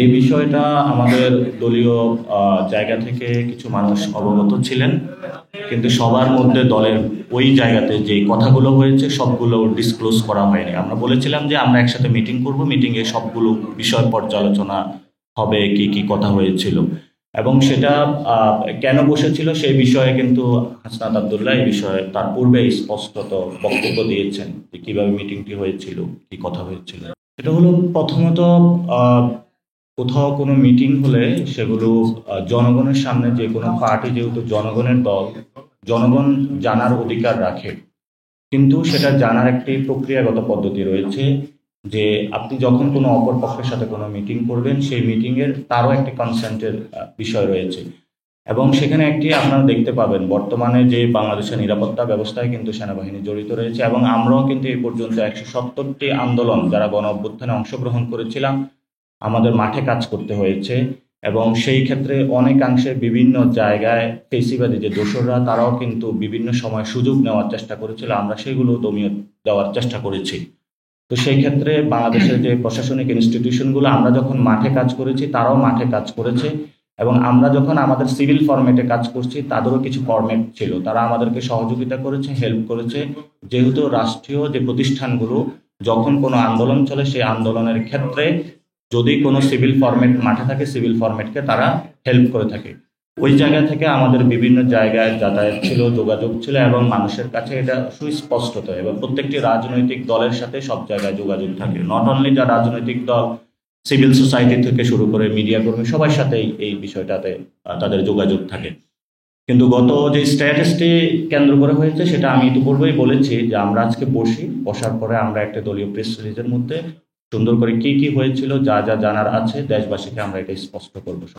এই বিষয়টা আমাদের দলীয় জায়গা থেকে কিছু মানুষ অবগত ছিলেন, কিন্তু সবার মধ্যে দলের ওই জায়গাতে যে কথাগুলো হয়েছে সবগুলো ডিসক্লোজ করা হয়নি। আমরা বলেছিলাম যে আমরা একসাথে মিটিং করব, মিটিংয়ে সবগুলো বিষয় পর্যালোচনা হবে, কি কি কথা হয়েছিল এবং সেটা কেন বসেছিল সেই বিষয়ে কিন্তু হাসনাত আব্দুল্লাহ এই বিষয়ে তার পূর্বে স্পষ্টত বক্তব্য দিয়েছেন যে কিভাবে মিটিংটি হয়েছিল, কি কথা হয়েছিল। এটা হলো প্রথমত আহ, কোথাও কোনো মিটিং হলে সেগুলো জনগণের সামনে, যে কোনো পার্টি যেহেতু জনগণের দল, জনগণ জানার অধিকার রাখে, কিন্তু সেটা জানার একটি প্রক্রিয়াগত পদ্ধতি রয়েছে। যে আপনি যখন কোনো অপর পক্ষের সাথে কোনো মিটিং করবেন, সেই মিটিংয়ের তারও একটি কনসেন্টের বিষয় রয়েছে এবং সেখানে একটি আপনারা দেখতে পাবেন বর্তমানে যে বাংলাদেশের নিরাপত্তা ব্যবস্থায় কিন্তু সেনাবাহিনী জড়িত রয়েছে এবং আমরাও কিন্তু এই পর্যন্ত 170টি আন্দোলন যারা গণ অভ্যুত্থানে অংশগ্রহণ করেছিলাম আমাদের মাঠে কাজ করতে হয়েছে এবং সেই ক্ষেত্রে অনেকাংশে বিভিন্ন জায়গায় ফেসিবাদী যে দোসররা তারাও কিন্তু বিভিন্ন সময় সুযোগ নেওয়ার চেষ্টা করেছিল, আমরা সেগুলো দমিয়ে দেওয়ার চেষ্টা করেছি। তো সেই ক্ষেত্রে বাংলাদেশের যে প্রশাসনিক ইনস্টিটিউশনগুলো আমরা যখন মাঠে কাজ করেছি তারাও মাঠে কাজ করেছে এবং আমরা যখন আমাদের সিভিল ফরম্যাটে কাজ করছি তাদেরও কিছু ফরম্যাট ছিল, তারা আমাদেরকে সহযোগিতা করেছে, হেল্প করেছে। যেহেতু রাষ্ট্রীয় যে প্রতিষ্ঠানগুলো যখন কোনো আন্দোলন চলে সেই আন্দোলনের ক্ষেত্রে যদি কোনো সিভিল ফরম্যাট মাঠে থাকে সিভিল ফরম্যাটকে তারা হেল্প করে থাকে। ওই জায়গা থেকে আমাদের বিভিন্ন জায়গায় যাতায়াত ছিল, যোগাযোগ ছিল এবং মানুষের কাছে এটা সুস্পষ্টত এবং প্রত্যেকটি রাজনৈতিক দলের সাথে সব জায়গায় যোগাযোগ থাকে, নট অনলি যা রাজনৈতিক দল, সিভিল সোসাইটি থেকে শুরু করে মিডিয়া কর্মী সবার সাথেই এই বিষয়টাতে তাদের যোগাযোগ থাকে। কিন্তু গত যে স্ট্যাটাসটি কেন্দ্র করে হয়েছে সেটা আমি ইতিপূর্বেই বলেছি যে আমরা আজকে বসার পরে আমরা একটা দলীয় প্রেস রিলিজের মধ্যে সুন্দর করে কি কি হয়েছিল যা যা জানার আছে দেশবাসীকে আমরা এটা স্পষ্ট করবো।